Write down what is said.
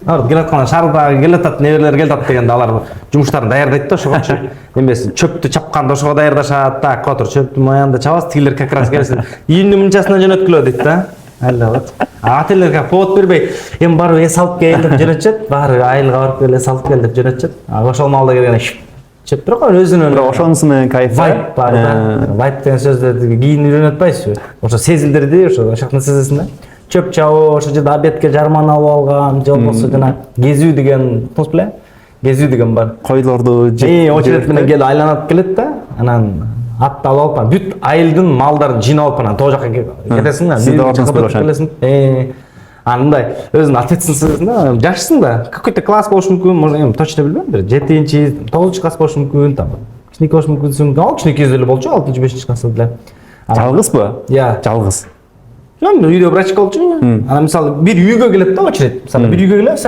Келаткан шарда келатат, небелер келатат дегенде алар жумуштарын даярдайт да ошогочу. Эмеси чөптү чапканда ошого даярдашат, так, отур чөптү моянда чабасыз, тигилер как раз келсин. Июндүн мынчасына жөнөткүлө дейт да. Айлабат. Ателерге повод бербей, эми барып эс алып кел деп жөнөтчүт. Баары айылга барып кел, эс алып кел деп жөнөтчүт. Ошол маалда келген чеп бирок өзүнүн ошонусунун кайфы вайп бар да. Вайп деген сөздөрдү кийин үйрөнүп атпайсызбы? Ошо сезилдирди, ошо жактан сезесиң да. Чөп чабуу, ошо жерде обедке жарман алып алган, же болбосо жана кезүү деген, тунуш беле? Кезүү деген бар. Койлорду очерет менен келип айланып келет да. Анан атты алып алып, бүт айылдын малдарын жыйнап алып, анан тоо жака кетесиң да. Сиз да бардыңыз келесиң. Андай өзүн ответственность да, жашсың да. Какой-то класс болушу мүмкүн, можно эми точно билбейм, бир 7-чи, 9-чу класс болушу мүмкүн, там. Кичинекей болушу мүмкүн. Ал кичинекей эле болчу, 6-чы, 5-чи классда деле. Жалгызбы? Жалгыз. Үйдө врач болчу. Анан мисалы бир үйгө келет да очерет. Мисалы бир үйгө келет,